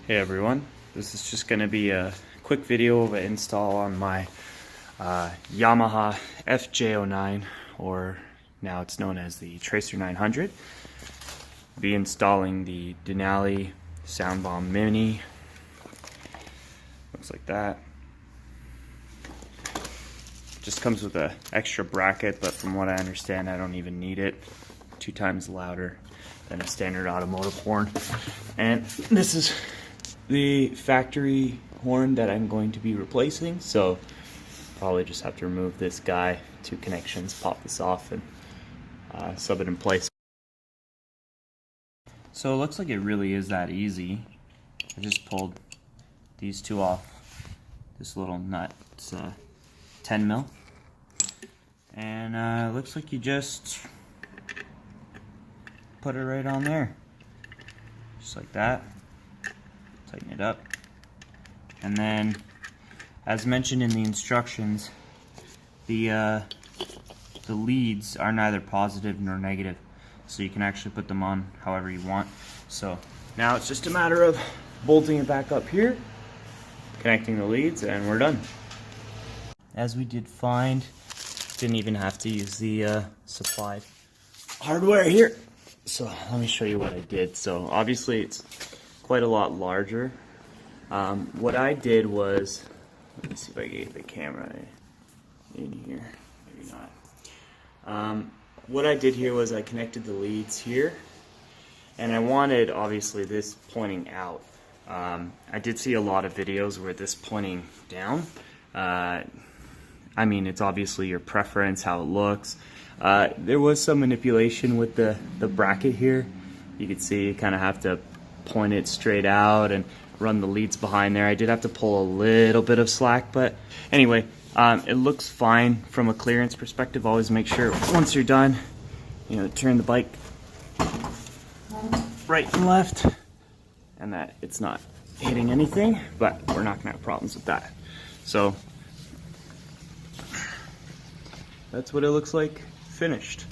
Hey everyone, this is just going to be a quick video of an install on my Yamaha FJ09, or now it's known as the Tracer 900. Be installing the Denali Soundbomb Mini. Looks like that. Just comes with an extra bracket, but from what I understand I don't even need it. 2 times louder than a standard automotive horn. And this is the factory horn that I'm going to be replacing, so probably just have to remove this guy, 2 connections, pop this off, and sub it in place. So it looks like it really is that easy. I just pulled these 2 off this little nut. It's 10 mil, and it looks like you just put it right on there, just like that. Tighten it up, and then, as mentioned in the instructions, the leads are neither positive nor negative, so you can actually put them on however you want. So now it's just a matter of bolting it back up here, connecting the leads, and we're done. As we did find, didn't even have to use the supplied hardware here. So let me show you what I did. So obviously it's quite a lot larger. What I did was, let me see if I can get the camera in here, maybe not. What I did here was I connected the leads here, and I wanted obviously this pointing out. I did see a lot of videos where this pointing down. I mean, it's obviously your preference, how it looks. There was some manipulation with the bracket here. You can see you kind of have to point it straight out and run the leads behind there. I did have to pull a little bit of slack, but anyway, it looks fine from a clearance perspective. Always make sure once you're done, turn the bike right and left, and that it's not hitting anything, but we're not gonna have problems with that. So that's what it looks like finished.